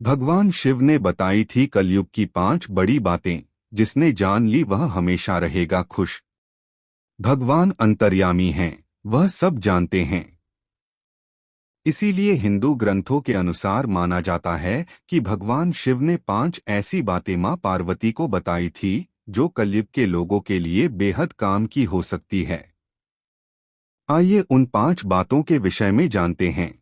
भगवान शिव ने बताई थी कलयुग की 5 बड़ी बातें, जिसने जान ली वह हमेशा रहेगा खुश। भगवान अंतर्यामी हैं, वह सब जानते हैं। इसीलिए हिंदू ग्रंथों के अनुसार माना जाता है कि भगवान शिव ने 5 ऐसी बातें मां पार्वती को बताई थी जो कलयुग के लोगों के लिए बेहद काम की हो सकती है। आइए उन 5 बातों के विषय में जानते हैं।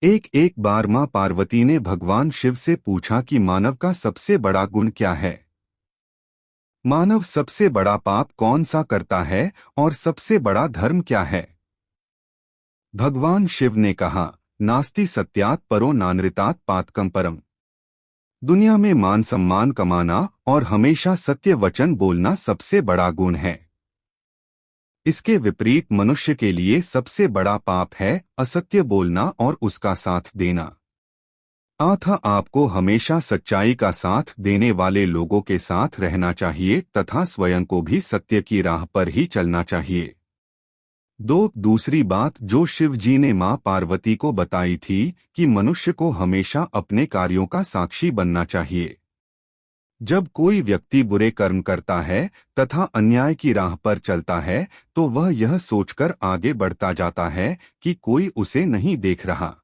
एक एक बार मां पार्वती ने भगवान शिव से पूछा कि मानव का सबसे बड़ा गुण क्या है। मानव सबसे बड़ा पाप कौन सा करता है और सबसे बड़ा धर्म क्या है। भगवान शिव ने कहा, नास्ति सत्यात् परो नानृतात् पातकं परम। दुनिया में मान सम्मान कमाना और हमेशा सत्य वचन बोलना सबसे बड़ा गुण है। इसके विपरीत मनुष्य के लिए सबसे बड़ा पाप है असत्य बोलना और उसका साथ देना। अतः आपको हमेशा सच्चाई का साथ देने वाले लोगों के साथ रहना चाहिए तथा स्वयं को भी सत्य की राह पर ही चलना चाहिए। दूसरी बात जो शिव जी ने मां पार्वती को बताई थी कि मनुष्य को हमेशा अपने कार्यों का साक्षी बनना चाहिए। जब कोई व्यक्ति बुरे कर्म करता है तथा अन्याय की राह पर चलता है तो वह यह सोचकर आगे बढ़ता जाता है कि कोई उसे नहीं देख रहा,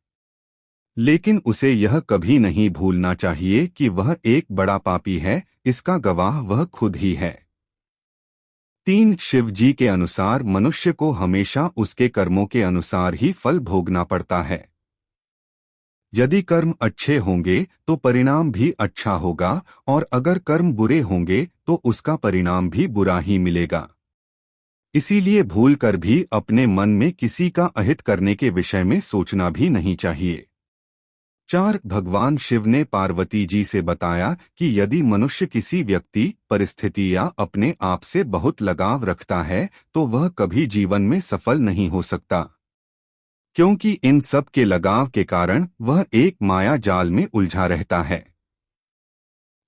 लेकिन उसे यह कभी नहीं भूलना चाहिए कि वह एक बड़ा पापी है, इसका गवाह वह खुद ही है। 3 शिव जी के अनुसार मनुष्य को हमेशा उसके कर्मों के अनुसार ही फल भोगना पड़ता है। यदि कर्म अच्छे होंगे तो परिणाम भी अच्छा होगा और अगर कर्म बुरे होंगे तो उसका परिणाम भी बुरा ही मिलेगा। इसीलिए भूल कर भी अपने मन में किसी का अहित करने के विषय में सोचना भी नहीं चाहिए। 4 भगवान शिव ने पार्वती जी से बताया कि यदि मनुष्य किसी व्यक्ति, परिस्थिति या अपने आप से बहुत लगाव रखता है तो वह कभी जीवन में सफल नहीं हो सकता, क्योंकि इन सब के लगाव के कारण वह एक माया जाल में उलझा रहता है।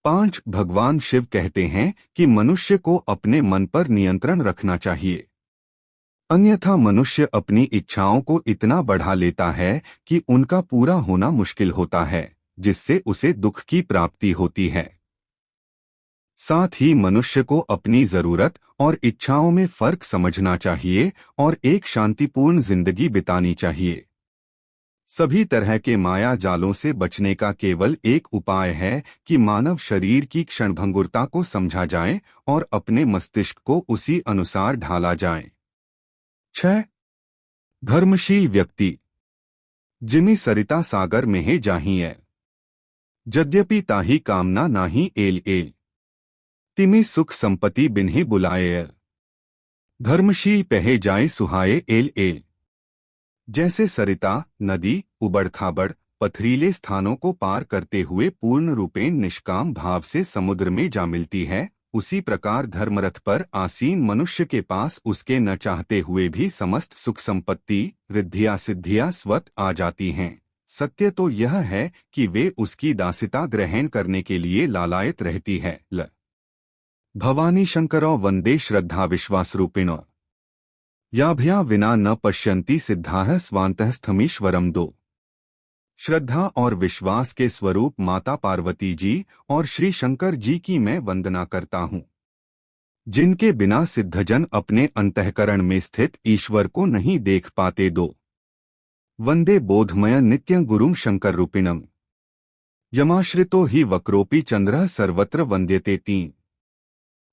5 भगवान शिव कहते हैं कि मनुष्य को अपने मन पर नियंत्रण रखना चाहिए, अन्यथा मनुष्य अपनी इच्छाओं को इतना बढ़ा लेता है कि उनका पूरा होना मुश्किल होता है, जिससे उसे दुख की प्राप्ति होती है। साथ ही मनुष्य को अपनी जरूरत और इच्छाओं में फर्क समझना चाहिए और एक शांतिपूर्ण जिंदगी बितानी चाहिए। सभी तरह के माया जालों से बचने का केवल एक उपाय है कि मानव शरीर की क्षणभंगुरता को समझा जाए और अपने मस्तिष्क को उसी अनुसार ढाला जाए। 6 धर्मशील व्यक्ति जिमि सरिता सागर में है जाहिए, यद्यपि ताही कामना नाही एल एल, तिमि सुख संपत्ति बिन्हि बुलाए, धर्मशील पहे जाए सुहाए एल एल। जैसे सरिता नदी उबड़ खाबड़ पथरीले स्थानों को पार करते हुए पूर्ण रूपेण निष्काम भाव से समुद्र में जा मिलती है, उसी प्रकार धर्मरथ पर आसीन मनुष्य के पास उसके न चाहते हुए भी समस्त सुख संपत्ति रिद्धियां सिद्धियां स्वतः आ जाती हैं। सत्य तो यह है कि वे उसकी दासिता ग्रहण करने के लिए लालायित रहती है। भवानी शंकरो वंदे श्रद्धा विश्वासरूपिणो, याभ्या विना न पश्यन्ति सिद्धाः स्वान्तःस्थमीश्वरम्। 2 श्रद्धा और विश्वास के स्वरूप माता पार्वती जी और श्री शंकर जी की मैं वंदना करता हूँ, जिनके बिना सिद्धजन अपने अंतःकरण में स्थित ईश्वर को नहीं देख पाते। 2 वंदे बोधमय नित्यं गुरुं शंकर रूपिणम्, यमाश्रितो ही वक्रोपि चंद्रः सर्वत्र वंद्यते। 3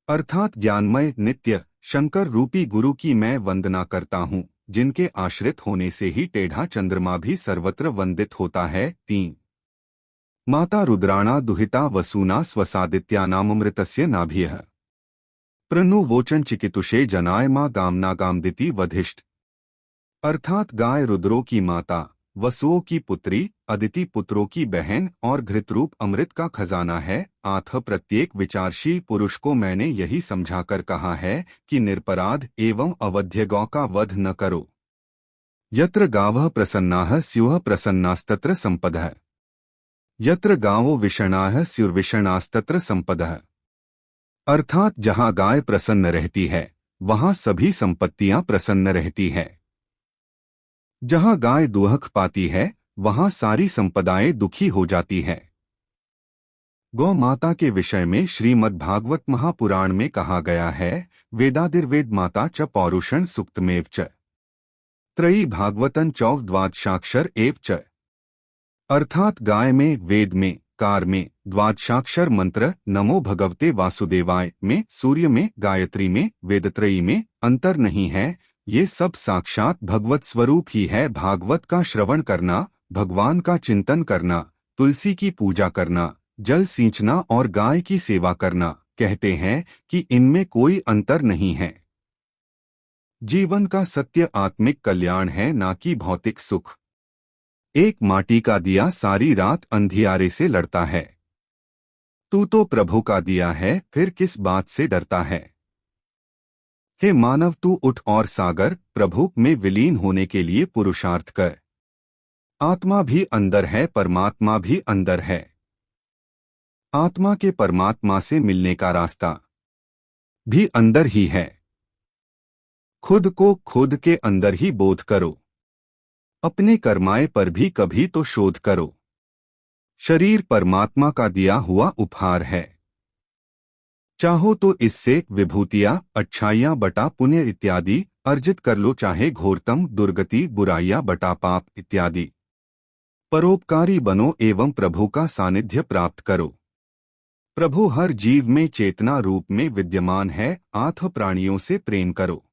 अर्थात ज्ञानमय नित्य शंकर रूपी गुरु की मैं वंदना करता हूँ, जिनके आश्रित होने से ही टेढ़ा चंद्रमा भी सर्वत्र वंदित होता है। 3 माता रुद्राणा दुहिता वसूना स्वसादित्यानामृतस्य नाभियः, प्रनुवोचन चिकितुषे जनाय मां गामना गामदिति वधिष्ठ। अर्थात गाय रुद्रों की माता, वसुओं की पुत्री, अदिति पुत्रों की बहन और घृतरूप अमृत का खजाना है। आथ प्रत्येक विचारशील पुरुष को मैंने यही समझाकर कहा है कि निरपराध एवं अवध्य गौ का वध न करो। यत्र गावः प्रसन्नाः स्युः प्रसन्नास्तत्र संपदः, यत्र गावो विषणाः स्युर्विषणास्तत्र संपदः। अर्थात जहाँ गाय प्रसन्न रहती है वहाँ सभी संपत्तियां प्रसन्न रहती है। जहाँ गाय दुहख पाती है वहां सारी संपदाएं दुखी हो जाती हैं। गौ माता के विषय में श्रीमद् भागवत महापुराण में कहा गया है, वेदादिर्वेद माता च पौरुषण सुक्तमेव च त्रयी भागवतन चौव द्वादशाक्षर एव च। अर्थात गाय में, वेद में, कार में, द्वादशाक्षर मंत्र नमो भगवते वासुदेवाय में, सूर्य में, गायत्री में, वेदत्रयी में अंतर नहीं है। ये सब साक्षात भगवत स्वरूप ही है। भागवत का श्रवण करना, भगवान का चिंतन करना, तुलसी की पूजा करना, जल सींचना और गाय की सेवा करना, कहते हैं कि इनमें कोई अंतर नहीं है। जीवन का सत्य आत्मिक कल्याण है, ना कि भौतिक सुख। एक माटी का दिया सारी रात अंधियारे से लड़ता है। तू तो प्रभु का दिया है, फिर किस बात से डरता है। हे मानव, तू उठ और सागर प्रभु में विलीन होने के लिए पुरुषार्थ कर। आत्मा भी अंदर है, परमात्मा भी अंदर है। आत्मा के परमात्मा से मिलने का रास्ता भी अंदर ही है। खुद को खुद के अंदर ही बोध करो। अपने कर्माए पर भी कभी तो शोध करो। शरीर परमात्मा का दिया हुआ उपहार है। चाहो तो इससे विभूतियां, अच्छाइयां बटा पुण्य इत्यादि अर्जित कर लो, चाहे घोरतम दुर्गति, बुराइयां बटा पाप इत्यादि। परोपकारी बनो एवं प्रभु का सानिध्य प्राप्त करो। प्रभु हर जीव में चेतना रूप में विद्यमान है। आठ प्राणियों से प्रेम करो।